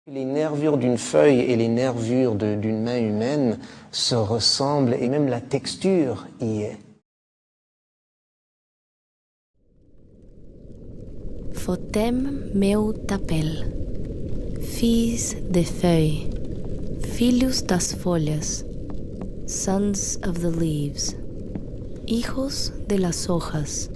Les nervures d'une feuille et les nervures d'une main humaine se ressemblent et même la texture y est. Fotem meu tapel, fills de feuilles, filhos das folhas, sons of the leaves, hijos de las hojas.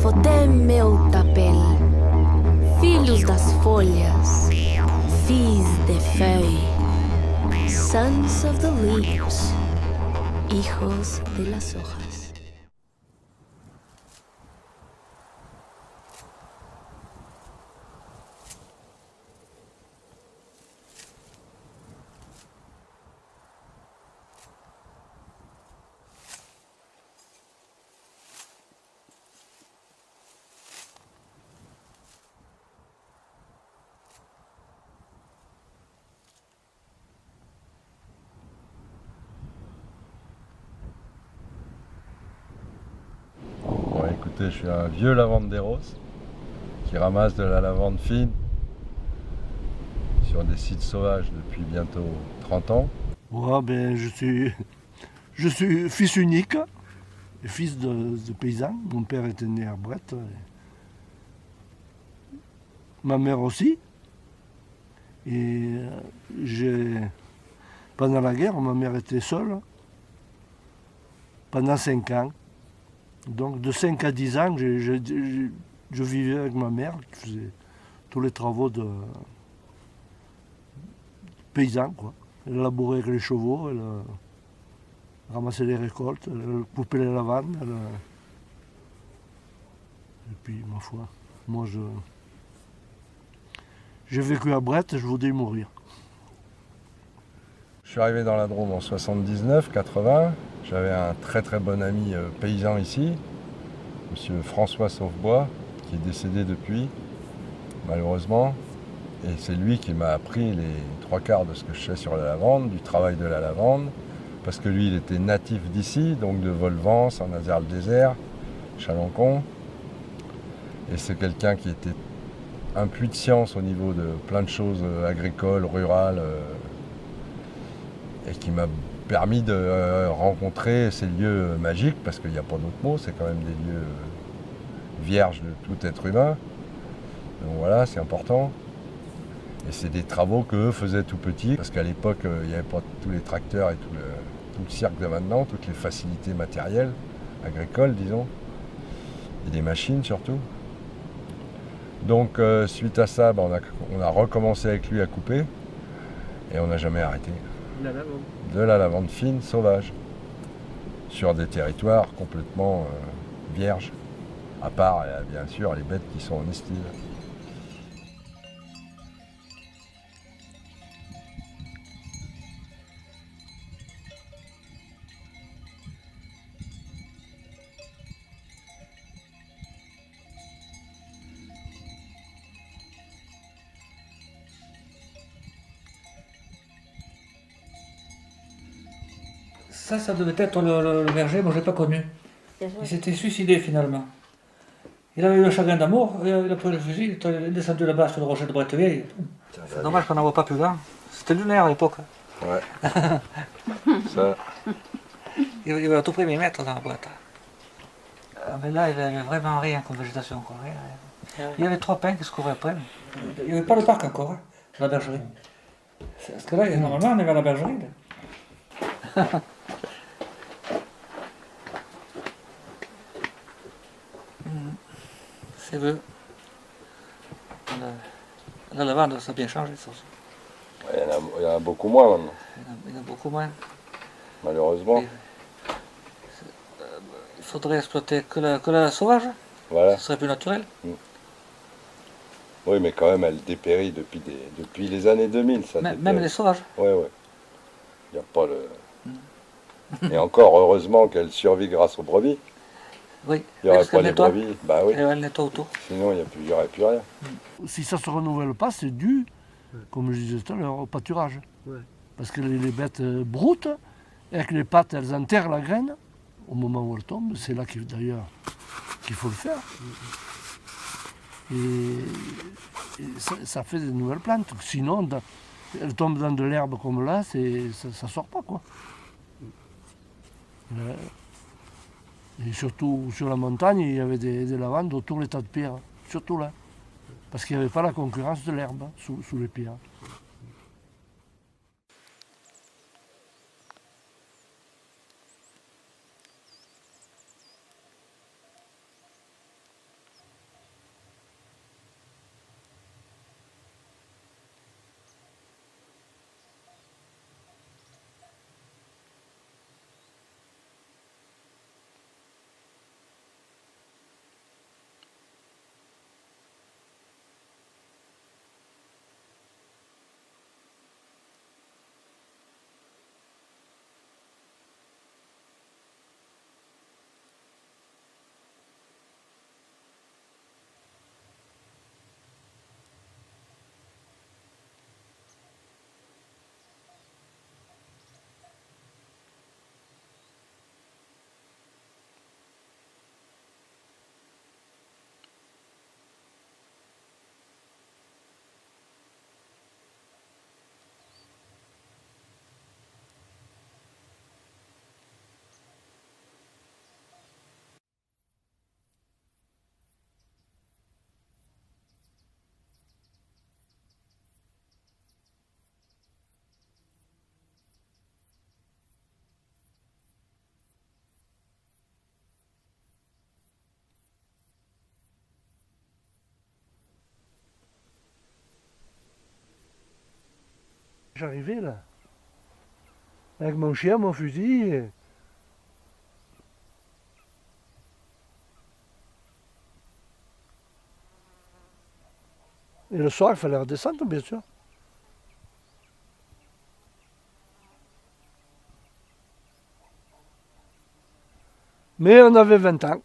Fotem meu tapel, filhos das folhas, filhos de feuilles, sons of the leaves, hijos de las hojas. Bon, écoutez, je suis un vieux lavanderos qui ramasse de la lavande fine sur des sites sauvages depuis bientôt 30 ans. Moi, ben, je suis fils unique, fils de paysan. Mon père était né à Brette. Ma mère aussi. Et pendant la guerre, ma mère était seule pendant 5 ans. Donc de 5 à 10 ans, je vivais avec ma mère qui faisait tous les travaux de paysan, quoi. Elle labourait avec les chevaux, elle ramassait les récoltes, elle coupait les lavandes. Et puis, ma foi, moi j'ai vécu à Brette, je voulais y mourir. Je suis arrivé dans la Drôme en 79-80. J'avais un très très bon ami paysan ici, monsieur François Sauvebois, qui est décédé depuis, malheureusement. Et c'est lui qui m'a appris les 3/4 de ce que je sais sur la lavande, du travail de la lavande, parce que lui il était natif d'ici, donc de Volvans, Saint-Nazaire-le-Désert, Chalencon. Et c'est quelqu'un qui était un puits de science au niveau de plein de choses agricoles, rurales, et qui m'a permis de rencontrer ces lieux magiques, parce qu'il n'y a pas d'autre mot, c'est quand même des lieux vierges de tout être humain. Donc voilà, c'est important. Et c'est des travaux qu'eux faisaient tout petits, parce qu'à l'époque, il n'y avait pas tous les tracteurs et tout le cirque de maintenant, toutes les facilités matérielles, agricoles, disons, et des machines surtout. Donc suite à ça, on a recommencé avec lui à couper, et on n'a jamais arrêté. De la lavande fine, sauvage, sur des territoires complètement vierges, à part bien sûr les bêtes qui sont en estive. Ça devait être le berger, moi je ne l'ai pas connu. Il s'était suicidé finalement. Il avait eu le chagrin d'amour, il a pris le fusil, il est descendu là-bas sur le rocher de Brette-Vieille. C'est dommage qu'on n'en voit pas plus grand. C'était lunaire à l'époque. Ouais. Ça. Il va à tout près m'y mettre dans la boîte. Ah, mais là, il n'y avait vraiment rien comme végétation encore. Il y avait 3 pins qui se couvraient après. Il n'y avait pas le parc encore, la bergerie. Parce que là, normalement, on est vers la bergerie. Là. C'est vrai. La lavande, ça a bien changé, ça aussi. Il y en a beaucoup moins maintenant, Il y en a beaucoup moins. malheureusement. Il faudrait exploiter que la sauvage. Voilà. Ce serait plus naturel. Oui, mais quand même, elle dépérit depuis les années 2000. Ça Même les sauvages. Ouais, ouais. Il n'y a pas le... Et encore, heureusement qu'elle survit grâce aux brebis. Oui, Il n'y aurait parce pas qu'elle les nettoie. brebis. Bah oui. Elle nettoie autour. Sinon, il n'y aurait plus rien. Si ça ne se renouvelle pas, c'est dû, comme je disais tout à l'heure, au pâturage. Parce que les bêtes broutent, et avec les pattes, elles enterrent la graine au moment où elle tombe. C'est là d'ailleurs qu'il faut le faire. Et ça fait des nouvelles plantes. Sinon, elles tombent dans de l'herbe comme là, ça ne sort pas, quoi. Et surtout sur la montagne, il y avait des lavandes autour des tas de pierres, surtout là. Parce qu'il n'y avait pas la concurrence de l'herbe sous les pierres. J'arrivais là, avec mon chien, mon fusil. Et le soir, il fallait redescendre, bien sûr. Mais on avait 20 ans.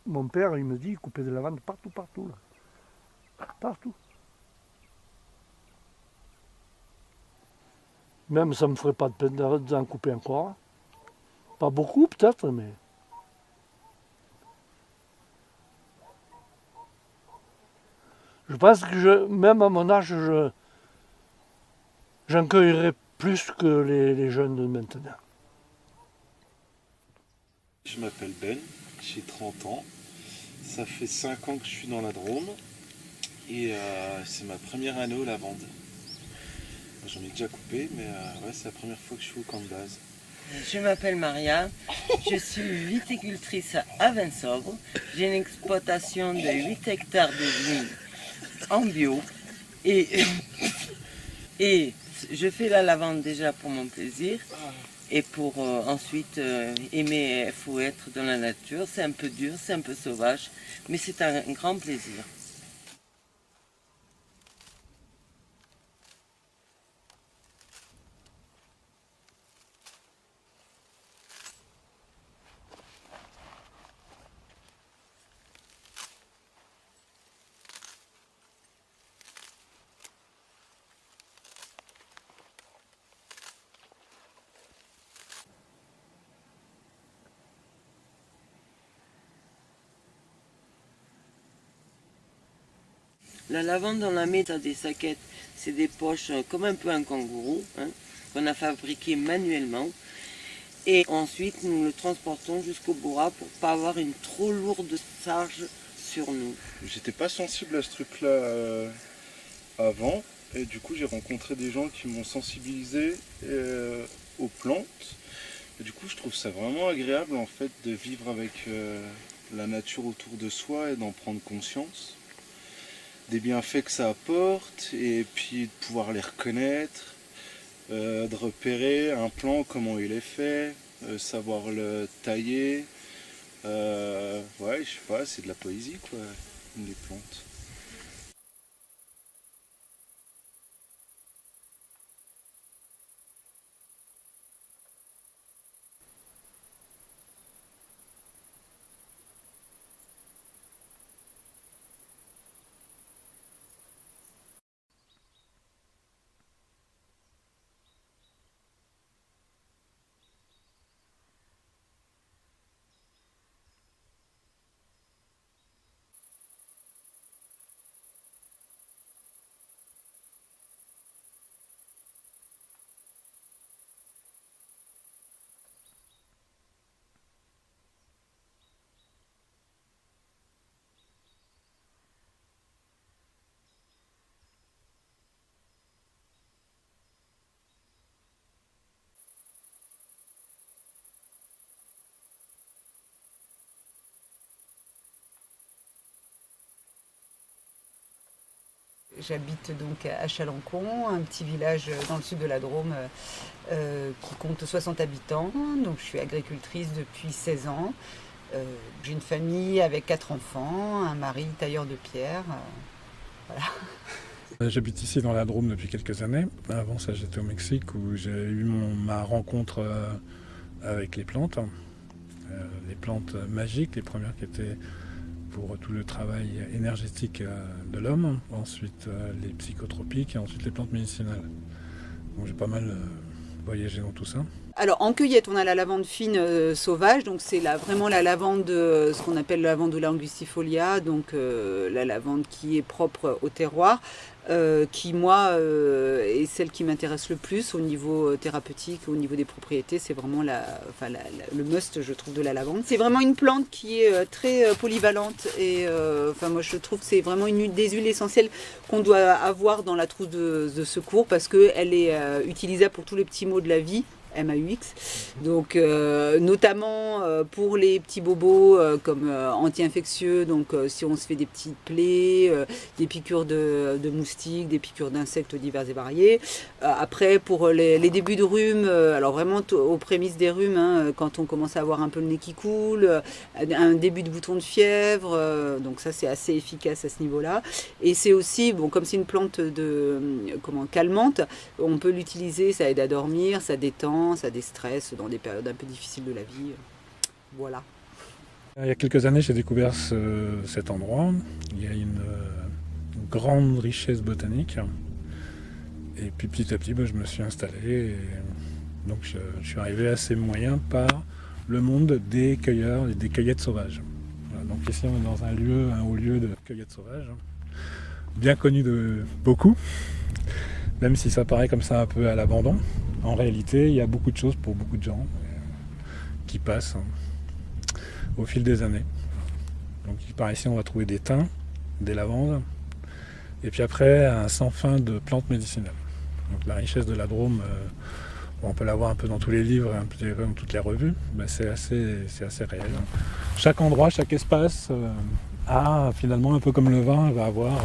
Mon père, il me dit, il coupait de la lavande partout, là. Partout. Même ça me ferait pas de peine d'en couper encore. Pas beaucoup peut-être, mais... Je pense que même à mon âge, j'en cueillerais plus que les jeunes de maintenant. Je m'appelle Ben, j'ai 30 ans. Ça fait 5 ans que je suis dans la Drôme et c'est ma première année aux lavandes. J'en ai déjà coupé, mais ouais, c'est la première fois que je suis au camp de base. Je m'appelle Maria, je suis viticultrice à Vinsobres. J'ai une exploitation de 8 hectares de vignes en bio et je fais la lavande déjà pour mon plaisir et pour ensuite aimer, il faut être dans la nature. C'est un peu dur, c'est un peu sauvage, mais c'est un grand plaisir. La lavande, on la met dans des saquettes, c'est des poches comme un peu un kangourou, hein, qu'on a fabriqué manuellement. Et ensuite, nous le transportons jusqu'au Bourra pour ne pas avoir une trop lourde charge sur nous. J'étais pas sensible à ce truc-là avant, et du coup j'ai rencontré des gens qui m'ont sensibilisé aux plantes. Et du coup je trouve ça vraiment agréable en fait de vivre avec la nature autour de soi et d'en prendre conscience. Des bienfaits que ça apporte, et puis de pouvoir les reconnaître, de repérer un plant, comment il est fait, savoir le tailler. Ouais, je sais pas, c'est de la poésie quoi, les plantes. J'habite donc à Chalencon, un petit village dans le sud de la Drôme qui compte 60 habitants. Donc je suis agricultrice depuis 16 ans. J'ai une famille avec 4 enfants, un mari tailleur de pierre. Voilà. J'habite ici dans la Drôme depuis quelques années. Avant ça, j'étais au Mexique où j'ai eu ma rencontre avec les plantes magiques, les premières qui étaient pour tout le travail énergétique de l'homme, ensuite les psychotropiques et ensuite les plantes médicinales. Donc j'ai pas mal voyagé dans tout ça. Alors en cueillette, on a la lavande fine sauvage, donc c'est vraiment la lavande, ce qu'on appelle la lavandula angustifolia, donc la lavande qui est propre au terroir, qui moi est celle qui m'intéresse le plus au niveau thérapeutique, au niveau des propriétés. C'est vraiment le must, je trouve, de la lavande. C'est vraiment une plante qui est très polyvalente et moi je trouve que c'est vraiment une des huiles essentielles qu'on doit avoir dans la trousse de secours parce qu'elle est utilisable pour tous les petits maux de la vie. MAUX, donc notamment pour les petits bobos comme anti-infectieux, donc si on se fait des petites plaies, des piqûres de moustiques, des piqûres d'insectes divers et variés. Après pour les débuts de rhume, alors vraiment aux prémices des rhumes, hein, quand on commence à avoir un peu le nez qui coule, un début de bouton de fièvre, donc ça c'est assez efficace à ce niveau-là. Et c'est aussi, bon, comme c'est une plante calmante, on peut l'utiliser, ça aide à dormir, ça détend, ça déstresse dans des périodes un peu difficiles de la vie. Voilà. Il y a quelques années, j'ai découvert cet endroit. Il y a une grande richesse botanique. Et puis petit à petit, je me suis installé. Et donc je suis arrivé à ces moyens par le monde des cueilleurs et des cueillettes sauvages. Voilà, donc ici, on est dans un haut lieu de cueillettes sauvages, bien connu de beaucoup, même si ça paraît comme ça un peu à l'abandon. En réalité, il y a beaucoup de choses pour beaucoup de gens qui passent au fil des années. Donc par ici, on va trouver des thym, des lavandes, et puis après, un sans fin de plantes médicinales. Donc la richesse de la Drôme, on peut la voir un peu dans tous les livres, un peu dans toutes les revues, mais c'est assez réel. Chaque endroit, chaque espace a finalement, un peu comme le vin, va avoir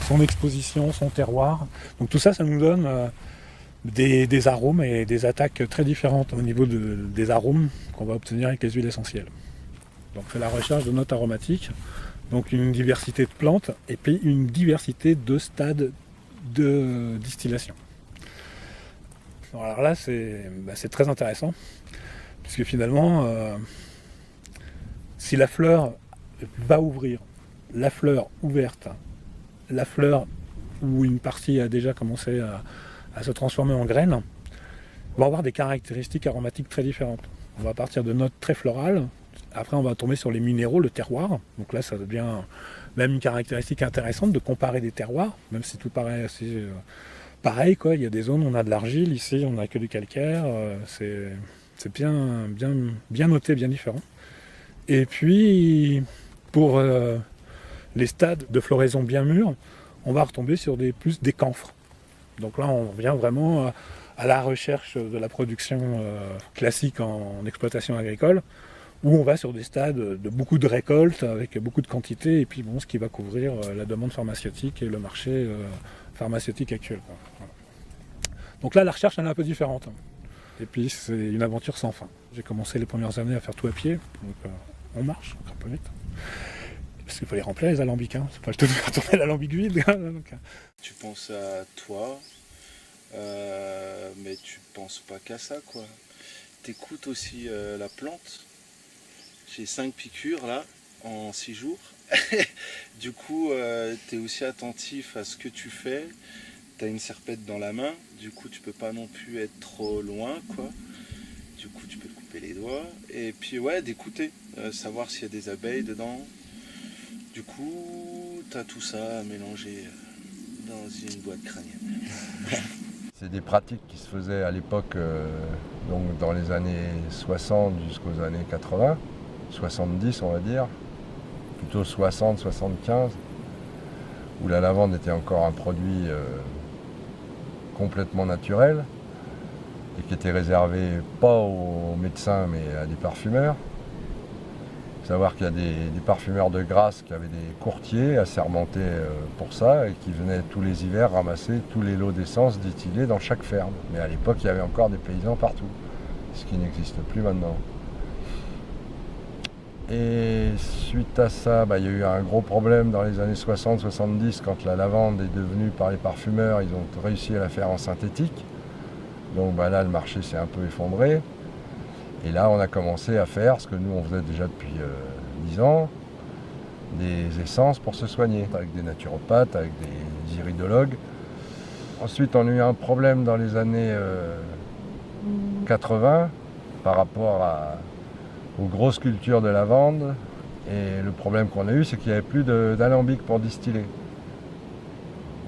son exposition, son terroir. Donc tout ça, ça nous donne des arômes et des attaques très différentes au niveau des arômes qu'on va obtenir avec les huiles essentielles. Donc c'est la recherche de notes aromatiques, donc une diversité de plantes et puis une diversité de stades de distillation. Alors là c'est très intéressant puisque finalement si la fleur va ouvrir, la fleur ouverte, la fleur où une partie a déjà commencé à se transformer en graines, va avoir des caractéristiques aromatiques très différentes. On va partir de notes très florales, après on va tomber sur les minéraux, le terroir, donc là ça devient même une caractéristique intéressante de comparer des terroirs, même si tout paraît assez pareil, quoi. Il y a des zones où on a de l'argile, ici on n'a que du calcaire, c'est bien noté, bien différent. Et puis pour les stades de floraison bien mûrs, on va retomber sur plus des camphres. Donc là, on vient vraiment à la recherche de la production classique en exploitation agricole, où on va sur des stades de beaucoup de récoltes, avec beaucoup de quantité, et puis ce qui va couvrir la demande pharmaceutique et le marché pharmaceutique actuel. Voilà. Donc là, la recherche, elle est un peu différente. Et puis, c'est une aventure sans fin. J'ai commencé les premières années à faire tout à pied, donc on marche, un peu vite. Parce qu'il faut les remplir, les alambics, hein. C'est pas le tout de faire tourner l'alambic vide. Donc, Tu penses à toi, mais tu penses pas qu'à ça, quoi. T'écoutes aussi la plante. J'ai 5 piqûres là, en 6 jours. Du coup, t'es aussi attentif à ce que tu fais. T'as une serpette dans la main, du coup tu peux pas non plus être trop loin, quoi. Du coup tu peux te couper les doigts. Et puis ouais, d'écouter, savoir s'il y a des abeilles dedans. Du coup, t'as tout ça à mélanger dans une boîte crânienne. C'est des pratiques qui se faisaient à l'époque, donc dans les années 60 jusqu'aux années 80, 70 on va dire, plutôt 60, 75, où la lavande était encore un produit complètement naturel et qui était réservé pas aux médecins mais à des parfumeurs. Il faut savoir qu'il y a des parfumeurs de grâce qui avaient des courtiers assermentés pour ça et qui venaient tous les hivers ramasser tous les lots d'essence distillés dans chaque ferme. Mais à l'époque, il y avait encore des paysans partout, ce qui n'existe plus maintenant. Et suite à ça, il y a eu un gros problème dans les années 60-70 quand la lavande est devenue par les parfumeurs, ils ont réussi à la faire en synthétique. Donc là, le marché s'est un peu effondré. Et là, on a commencé à faire ce que nous, on faisait déjà depuis 10 ans, des essences pour se soigner, avec des naturopathes, avec des iridologues. Ensuite, on a eu un problème dans les années 80 par rapport aux grosses cultures de lavande. Et le problème qu'on a eu, c'est qu'il n'y avait plus d'alambic pour distiller.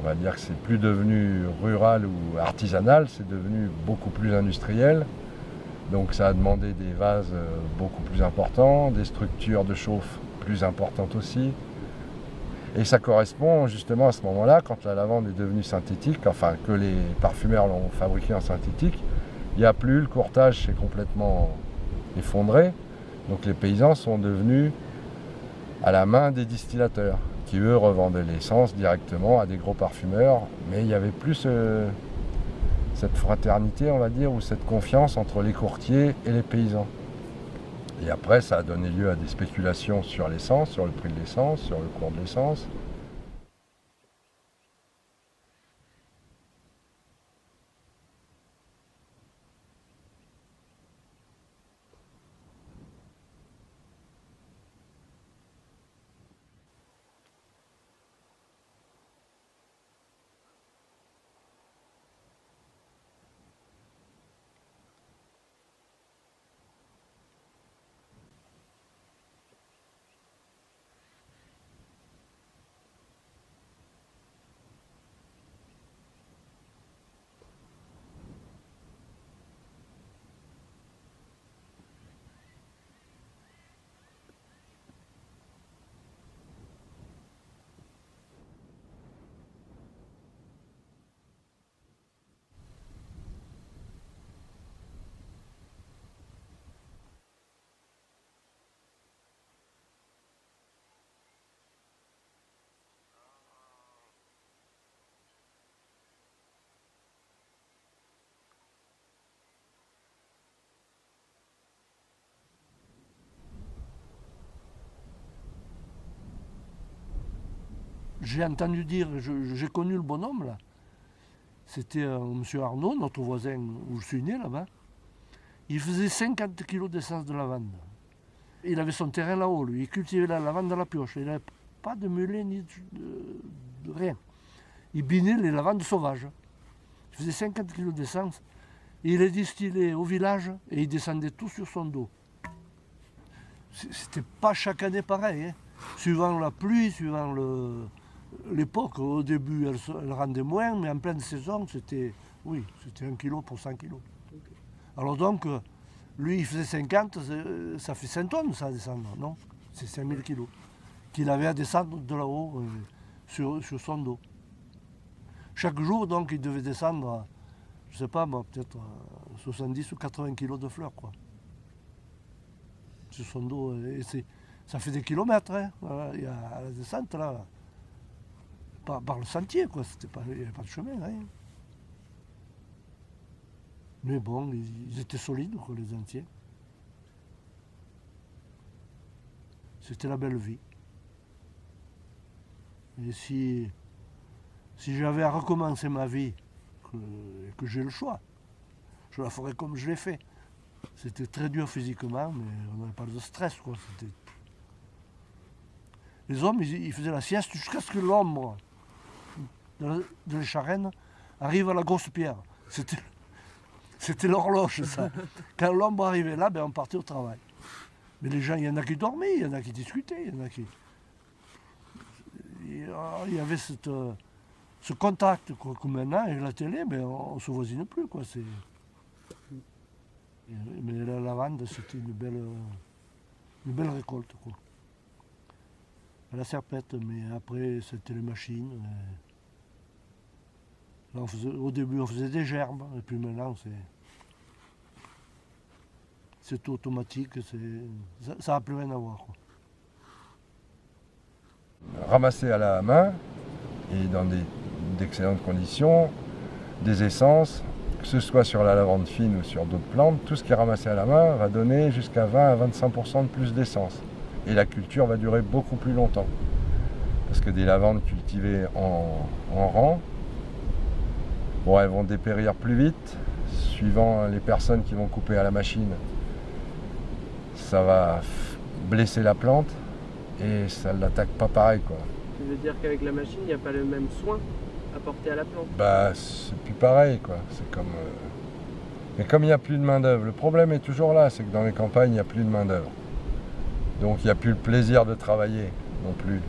On va dire que c'est plus devenu rural ou artisanal, c'est devenu beaucoup plus industriel. Donc ça a demandé des vases beaucoup plus importants, des structures de chauffe plus importantes aussi. Et ça correspond justement à ce moment-là, quand la lavande est devenue synthétique, enfin que les parfumeurs l'ont fabriquée en synthétique, il n'y a plus, le courtage s'est complètement effondré. Donc les paysans sont devenus à la main des distillateurs, qui eux revendaient l'essence directement à des gros parfumeurs, mais il n'y avait plus cette fraternité, on va dire, ou cette confiance entre les courtiers et les paysans. Et après, ça a donné lieu à des spéculations sur l'essence, sur le prix de l'essence, sur le cours de l'essence. J'ai entendu dire, j'ai connu le bonhomme là. C'était monsieur Arnaud, notre voisin où je suis né là-bas. Il faisait 50 kilos d'essence de lavande. Il avait son terrain là-haut, lui. Il cultivait la lavande à la pioche. Il n'avait pas de mulet ni de rien. Il binait les lavandes sauvages. Il faisait 50 kilos d'essence. Il les distillait au village et il descendait tout sur son dos. C'était pas chaque année pareil, hein. Suivant la pluie, suivant l'époque. Au début, elle rendait moins, mais en pleine saison, c'était 1 kilo pour 100 kilos. Alors donc, lui, il faisait 50, ça fait 5 tonnes, ça, à descendre, non? C'est 5000 kilos qu'il avait à descendre de là-haut sur son dos. Chaque jour, donc, il devait descendre, je sais pas, peut-être 70 ou 80 kilos de fleurs, quoi. Sur son dos. Et ça fait des kilomètres, hein. Voilà, il y a la descente, là, par le sentier, quoi. Il n'y avait pas de chemin, rien. Mais bon, ils étaient solides, quoi, les anciens. C'était la belle vie. Et si j'avais à recommencer ma vie, et que j'ai le choix, je la ferais comme je l'ai fait. C'était très dur physiquement, mais on n'avait pas de stress, quoi. Les hommes, ils faisaient la sieste jusqu'à ce que l'ombre de l'écharène arrive à la grosse pierre. C'était l'horloge, ça. Quand l'ombre arrivait là, ben, on partait au travail. Mais les gens, il y en a qui dormaient, il y en a qui discutaient, il y en a qui... Il y avait ce contact, quoi, que maintenant, avec la télé, ben, on ne se voisine plus, quoi. Mais la lavande, c'était une belle récolte, quoi. La serpette, mais après, c'était les machines. Là, au début, on faisait des gerbes, et puis maintenant, c'est tout automatique, ça n'a plus rien à voir, quoi. Ramasser à la main, et dans d'excellentes conditions, des essences, que ce soit sur la lavande fine ou sur d'autres plantes, tout ce qui est ramassé à la main va donner jusqu'à 20 à 25% de plus d'essence. Et la culture va durer beaucoup plus longtemps. Parce que des lavandes cultivées en rang, bon, elles vont dépérir plus vite, suivant les personnes qui vont couper à la machine. Ça va blesser la plante et ça ne l'attaque pas pareil, quoi. Tu veux dire qu'avec la machine, il n'y a pas le même soin apporté à la plante? Bah, c'est plus pareil, quoi. C'est comme... Mais comme il n'y a plus de main-d'œuvre, le problème est toujours là, c'est que dans les campagnes, il n'y a plus de main-d'œuvre. Donc il n'y a plus le plaisir de travailler non plus.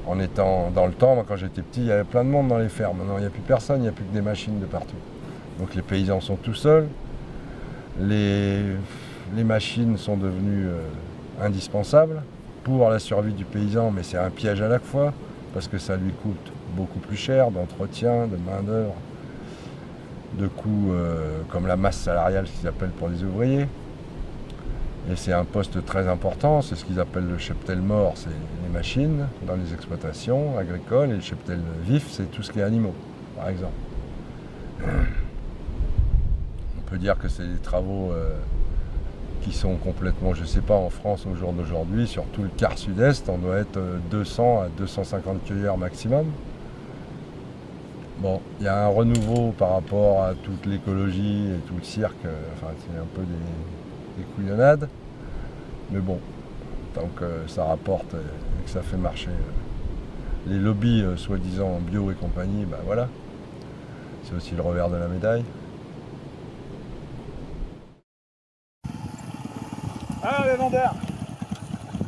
En étant dans le temps, moi, quand j'étais petit, il y avait plein de monde dans les fermes. Maintenant, il n'y a plus personne, il n'y a plus que des machines de partout. Donc les paysans sont tout seuls. Les machines sont devenues indispensables pour la survie du paysan, mais c'est un piège à la fois, parce que ça lui coûte beaucoup plus cher d'entretien, de main-d'œuvre, de coûts comme la masse salariale, ce qu'ils appellent pour les ouvriers. Et c'est un poste très important, c'est ce qu'ils appellent le cheptel mort, c'est les machines dans les exploitations agricoles, et le cheptel vif, c'est tout ce qui est animaux, par exemple. On peut dire que c'est des travaux qui sont complètement, je ne sais pas, en France au jour d'aujourd'hui, sur tout le quart sud-est, on doit être 200 à 250 cueilleurs maximum. Bon, il y a un renouveau par rapport à toute l'écologie et tout le cirque, enfin c'est un peu des couillonnades, mais bon, tant que ça rapporte et que ça fait marcher les lobbies soi-disant bio et compagnie, ben voilà, c'est aussi le revers de la médaille. Ah les vendeurs,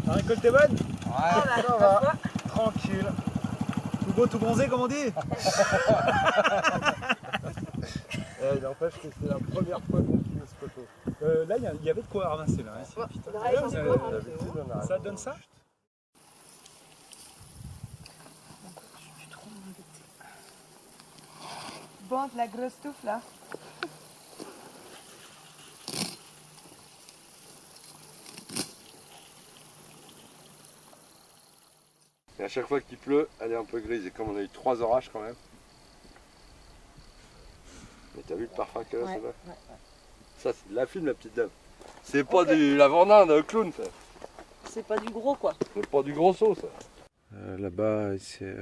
la récolte est bonne? Ouais, ça va, tranquille. Tout beau, tout bronzé comme on dit. Il n'empêche que c'est la première fois qu'on filme ce poteau. Là, il y avait de quoi ramasser là. Hein. Putain, ça donne ça? Bon, de la grosse touffe là. Et à chaque fois qu'il pleut, elle est un peu grise. Et comme on a eu 3 orages quand même. Mais t'as vu le parfum qu'elle a, c'est vrai? Ouais. Ça, c'est de la fine, la petite dame. C'est pas du lavandin de clown, ça. C'est pas du gros, quoi. C'est pas du gros saut, ça. Là-bas, c'est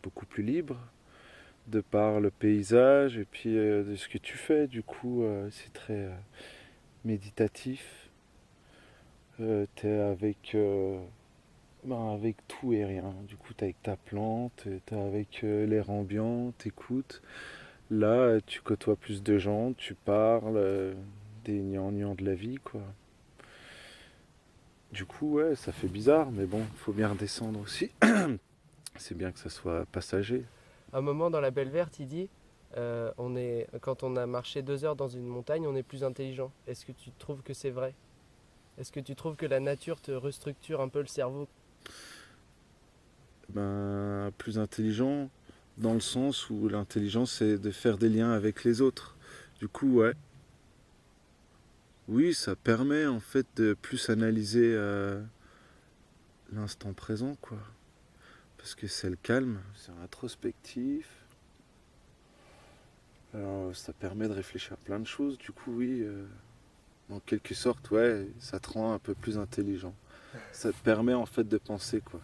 beaucoup plus libre, de par le paysage et puis de ce que tu fais. Du coup, c'est très méditatif. T'es avec tout et rien. Du coup, t'es avec ta plante, t'es avec l'air ambiant, t'écoutes. Là, tu côtoies plus de gens, tu parles des gnangnans de la vie, quoi. Du coup, ouais, ça fait bizarre, mais bon, il faut bien redescendre aussi. C'est bien que ça soit passager. À un moment, dans La Belle Verte, il dit quand on a marché 2 heures dans une montagne, on est plus intelligent. Est-ce que tu trouves que c'est vrai? Est-ce que tu trouves que la nature te restructure un peu le cerveau? Plus intelligent, dans le sens où l'intelligence, c'est de faire des liens avec les autres. Du coup, ouais. Oui, ça permet en fait de plus analyser l'instant présent, quoi. Parce que c'est le calme, c'est introspectif. Alors, ça permet de réfléchir à plein de choses, du coup, oui. En quelque sorte, ouais, ça te rend un peu plus intelligent. Ça te permet en fait de penser, quoi.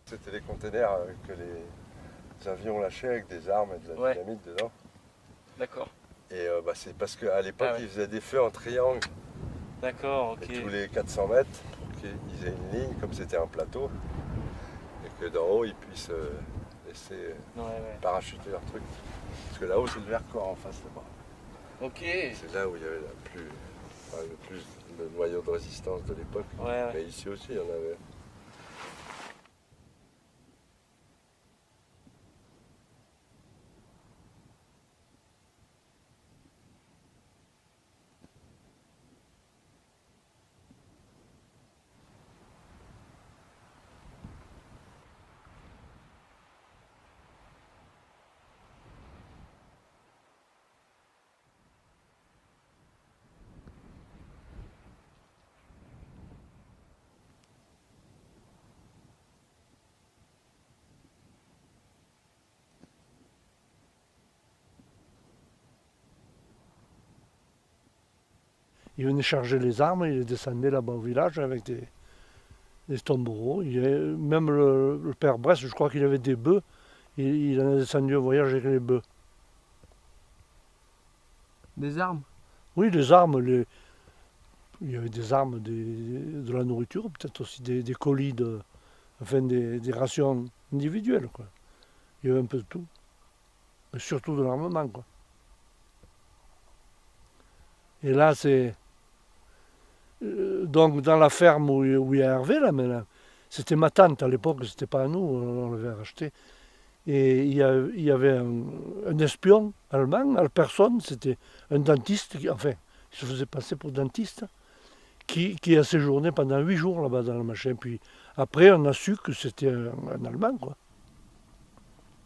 C'était les containers que les avions lâchaient avec des armes et de la dynamite dedans. D'accord. Et c'est parce qu'à l'époque, Ah ouais. ils faisaient des feux en triangle. D'accord, ok. Et tous les 400 mètres, pour qu'ils aient une ligne, comme c'était un plateau, et que d'en haut, ils puissent laisser parachuter leur truc. Parce que là-haut, c'est le Vercors en face là-bas. Ok. C'est là où il y avait le plus de noyau de résistance de l'époque. Ouais. Mais ici aussi, il y en avait. Ils venaient charger les armes, ils descendaient là-bas au village avec des tombereaux. Même le père Brest, je crois qu'il avait des bœufs. Il en a descendu au voyage avec les bœufs. Des armes? Oui, les armes. Il y avait des armes, de la nourriture, peut-être aussi des colis, des rations individuelles, quoi. Il y avait un peu de tout. Mais surtout de l'armement, quoi. Et là, c'est... donc dans la ferme où il y a Hervé, là, maintenant, c'était ma tante à l'époque, c'était pas à nous, on l'avait racheté. Et il y avait un espion allemand, à personne, c'était un dentiste, il se faisait passer pour dentiste, qui a séjourné pendant 8 jours là-bas dans le machin. Puis après, on a su que c'était un Allemand, quoi.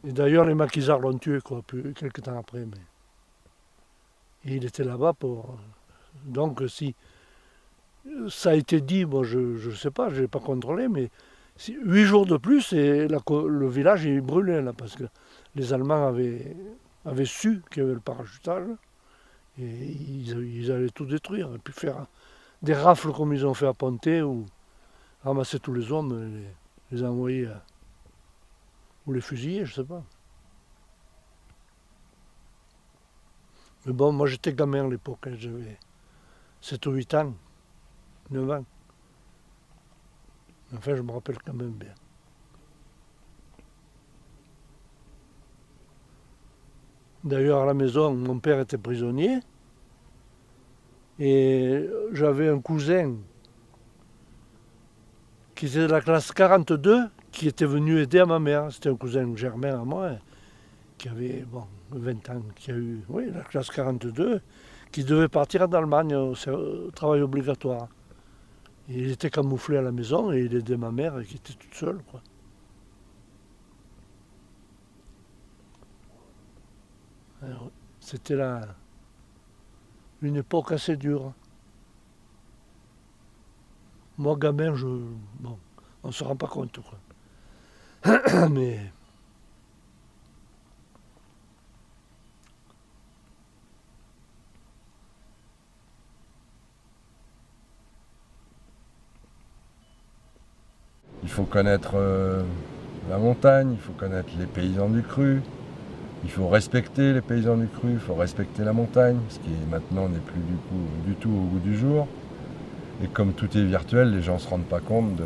Et d'ailleurs, les maquisards l'ont tué, quoi, quelques temps après. Mais... Et il était là-bas pour... Donc, si ça a été dit, bon, je ne sais pas, je n'ai pas contrôlé, mais 8 jours de plus, et le village est brûlé, là, parce que les Allemands avaient su qu'il y avait le parachutage, et ils allaient tout détruire, et puis faire des rafles comme ils ont fait à Pontet, ou ramasser tous les hommes, et les envoyer, ou les fusiller, je ne sais pas. Mais bon, moi j'étais gamin à l'époque, hein, j'avais 7 ou 8 ans, 9 ans. Enfin, je me rappelle quand même bien. D'ailleurs, à la maison, mon père était prisonnier. Et j'avais un cousin qui était de la classe 42, qui était venu aider à ma mère. C'était un cousin germain à moi, qui avait 20 ans, qui a eu la classe 42, qui devait partir en Allemagne au travail obligatoire. Et il était camouflé à la maison et il aidait ma mère qui était toute seule, quoi. Alors, c'était une époque assez dure. Moi, gamin, on ne se rend pas compte, quoi. Mais... Il faut connaître la montagne, il faut connaître les paysans du cru, il faut respecter les paysans du cru, il faut respecter la montagne, ce qui maintenant n'est plus du tout au goût du jour. Et comme tout est virtuel, les gens ne se rendent pas compte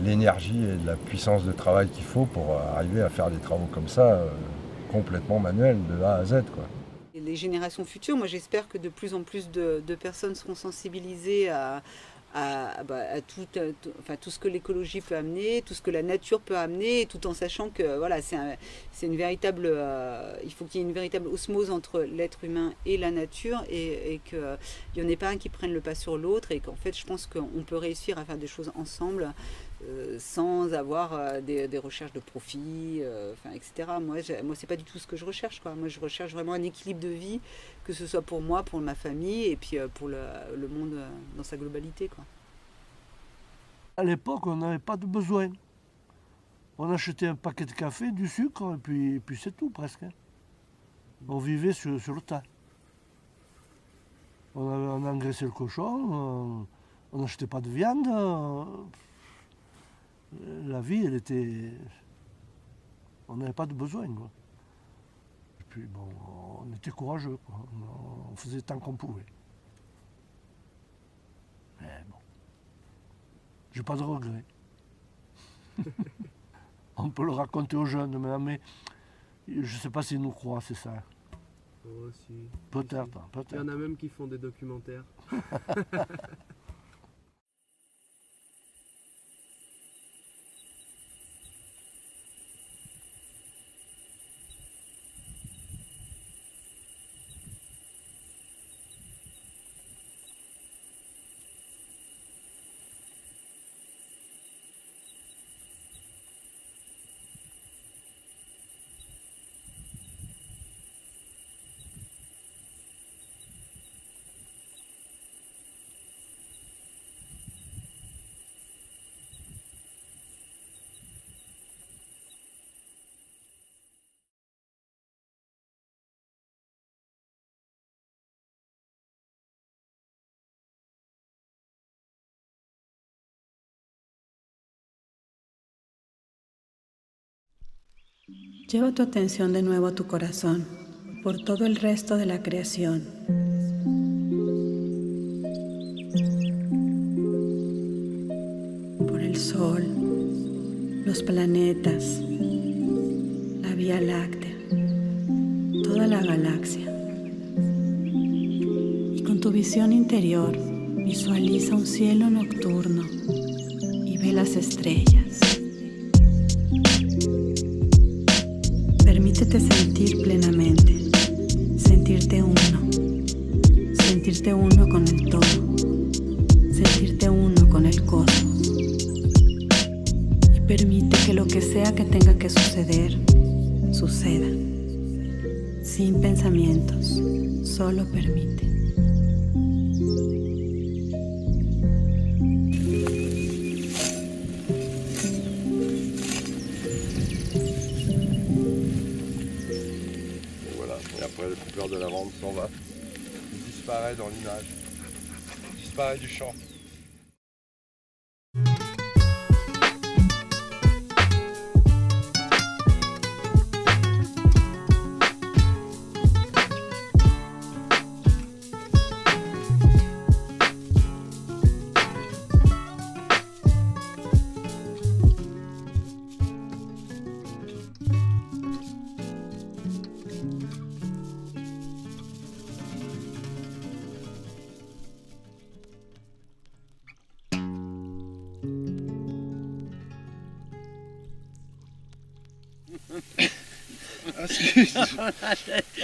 l'énergie et de la puissance de travail qu'il faut pour arriver à faire des travaux comme ça, complètement manuels, de A à Z, quoi. Et les générations futures, moi j'espère que de plus en plus de personnes seront sensibilisées à tout ce que l'écologie peut amener, tout ce que la nature peut amener, tout en sachant que voilà, c'est une véritable, il faut qu'il y ait une véritable osmose entre l'être humain et la nature, et qu'il n'y en ait pas un qui prenne le pas sur l'autre, et qu'en fait je pense qu'on peut réussir à faire des choses ensemble sans avoir des recherches de profit, etc. Moi c'est pas du tout ce que je recherche, quoi. Moi je recherche vraiment un équilibre de vie, que ce soit pour moi, pour ma famille, et puis pour le monde dans sa globalité, quoi. À l'époque, on n'avait pas de besoin. On achetait un paquet de café, du sucre, et puis c'est tout presque. On vivait sur le tas. On engraissait le cochon, on n'achetait pas de viande. La vie, elle était... On n'avait pas de besoin, quoi. Et puis bon, on était courageux, quoi. On faisait tant qu'on pouvait. Mais bon, j'ai pas de regrets. On peut le raconter aux jeunes, mais je sais pas s'ils nous croient, c'est ça. Oh, si. Peut-être, Si. peut-être. Il y en a même qui font des documentaires. Lleva tu atención de nuevo a tu corazón por todo el resto de la creación. Por el Sol, los planetas, la Vía Láctea, toda la galaxia. Y con tu visión interior, visualiza un cielo nocturno y ve las estrellas. Permítete sentir plenamente, sentirte uno con el todo, sentirte uno con el cosmos. Y permite que lo que sea que tenga que suceder, suceda. Sin pensamientos, solo permite. Après, le coupeur de lavande s'en va. Il disparaît dans l'image. Il disparaît du champ.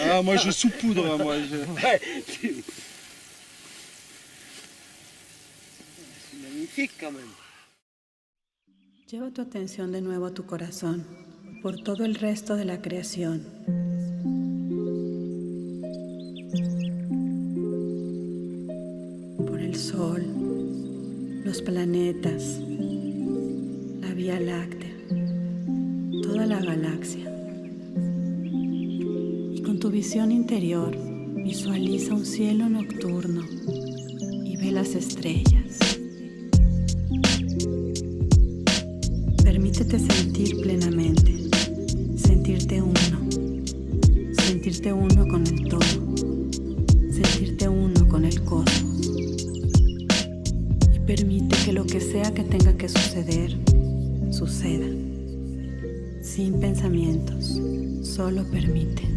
Ah, moi je saupoudre, moi. Ouais. C'est magnifique quand même. Lleva tu atención de nuevo a tu corazón por todo el resto de la creación. Por el Sol, los planetas, la Vía Láctea, toda la galaxia. Y con tu visión interior, visualiza un cielo nocturno y ve las estrellas. Permítete sentir plenamente, sentirte uno con el todo, sentirte uno con el cosmos. Y permite que lo que sea que tenga que suceder, suceda. Sin pensamientos, solo permite.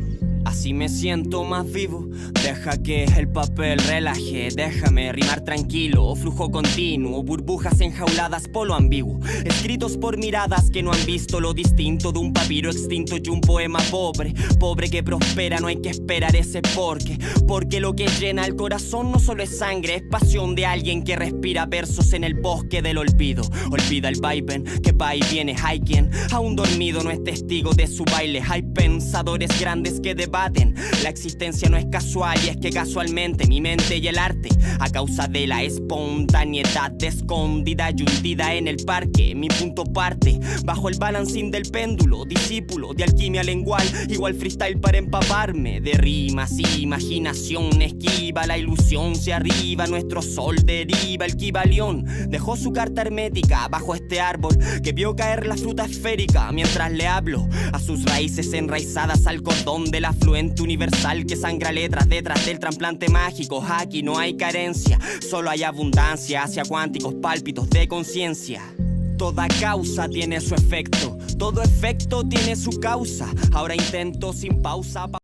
Así me siento más vivo, deja que el papel relaje, déjame rimar tranquilo, flujo continuo, burbujas enjauladas, polo ambiguo, escritos por miradas que no han visto lo distinto de un papiro extinto y un poema pobre, pobre que prospera, no hay que esperar ese porque lo que llena el corazón no solo es sangre, es pasión de alguien que respira versos en el bosque del olvido, olvida el vaivén que va y viene, hay quien aún dormido no es testigo de su baile, hay pensadores grandes que debaten. La existencia no es casual y es que casualmente mi mente y el arte, a causa de la espontaneidad escondida y hundida en el parque, mi punto parte, bajo el balancín del péndulo, discípulo de alquimia lengual, igual freestyle para empaparme de rimas, imaginación esquiva, la ilusión se arriba, nuestro sol deriva, el Kibalión dejó su carta hermética bajo este árbol que vio caer la fruta esférica mientras le hablo a sus raíces enraizadas al cordón de la afluente universal que sangra letras detrás del trasplante mágico. Aquí no hay carencia, solo hay abundancia hacia cuánticos pálpitos de conciencia. Toda causa tiene su efecto, todo efecto tiene su causa. Ahora intento sin pausa